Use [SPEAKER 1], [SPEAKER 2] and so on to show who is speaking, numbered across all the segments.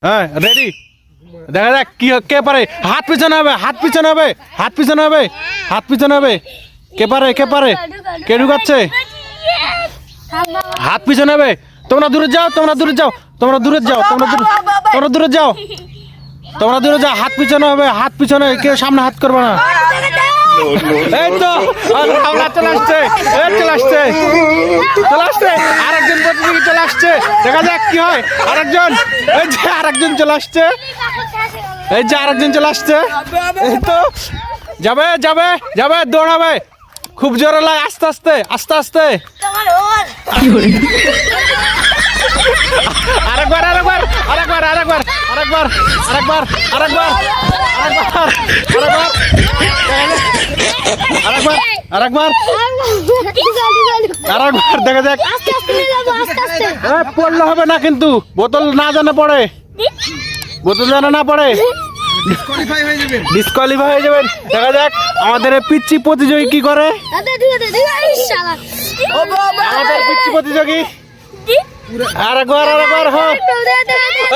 [SPEAKER 1] হ্যাঁ রেডি, দেখা যাক কি কে পারে। হাত পিছনে হবে, হাত পিছনে হবে, হাত পিছনে হবে, হাত পিছনে হবে। কে পারে, কে পারে, কে ঢুকাচ্ছে? হাত পিছনে হবে। তোমরা দূরে যাও, তোমরা দূরে যাও, তোমরা দূরে যাও, তোমরা দূরে যাও, তোমরা দূরে যাও। হাত পিছনে হবে, হাত পিছনে, কেউ সামনে হাত করবে না। এই তো চলে আসছে, চলে আসছে, চলে আসছে। আরেকজন প্রতিযোগী চলে আসছে, দেখা যাক কি হয়। আরেকজন, এই যে আরেকজন চলে আসছে, এই যে আরেকজন চলে আসছে। এই তো যাবে যাবে যাবে, দৌড়াবে খুব জোরে লাগে, আস্তে আস্তে আস্তে আস্তে। আরেকবার আরেকবার আরেকবার আরেকবার আরেকবার আরেকবার আরেকবার আরেকবার আরেকবার আরেকবার আরেকবার, দেখা যাক। পড়লে হবে না কিন্তু, বোতল না জানা পড়ে, বোতল জানা না পড়ে ডিসকোয়ালিফাই হয়ে যাবেন। দেখা যাক আমাদের পিচ্চি প্রতিযোগী কি করে। আমাদের পিচ্চি প্রতিযোগী আরেকবার আরেকবার, হয়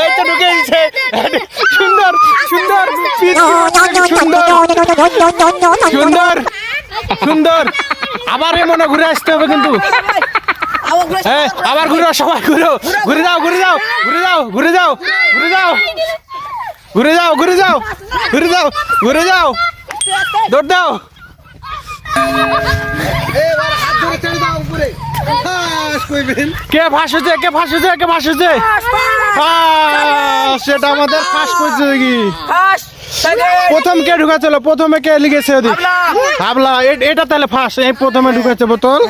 [SPEAKER 1] এই তো ঢুকে দিচ্ছে। সুন্দর সুন্দর সুন্দর সুন্দর সুন্দর। আবার মনে ঘুরে আসতে হবে কিন্তু, আবার ঘুরে, সবাই ঘুরো, ঘুরে যাও, ঘুরে যাও, ঘুরে যাও, ঘুরে যাও, ঘুরে যাও, ঘুরে যাও, ঘুরে যাও, ঘুরে যাও, ঘুরে যাও, দৌড় দাও। কে ফাঁস হচ্ছে, কে ফাঁস হচ্ছে, কে ফাঁস হচ্ছে? সেটা আমাদের ফাঁস প্রতিযোগী। প্রথম কে ঢুকাচ্ছিল, প্রথমে কে লিখেছে? হাবলা। এটা তাহলে ফাঁস, এই প্রথমে ঢুকাচ্ছে বোতল।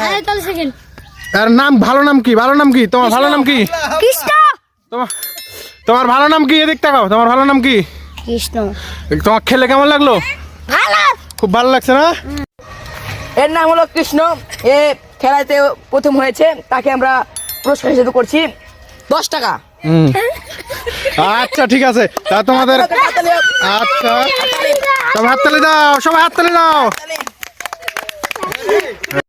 [SPEAKER 1] আর নাম, ভালো নাম কি? ভালো নাম কি তোমার? ভালো নাম কি? কৃষ্ণ। তোমার ভালো নাম কি? এদিক তাকাও, তোমার ভালো নাম কি? কৃষ্ণ। তোমার খেলে কেমন লাগলো? খুব ভালো লাগছে না?
[SPEAKER 2] এর নাম হলো কৃষ্ণ। এ খেলাতে প্রথম হয়েছে, তাকে আমরা পুরস্কার হিসেবে করছি 10 টাকা।
[SPEAKER 1] আচ্ছা ঠিক আছে, তা তোমাদের আচ্ছা সবাই হাততালি দাও, সবাই হাততালি দাও।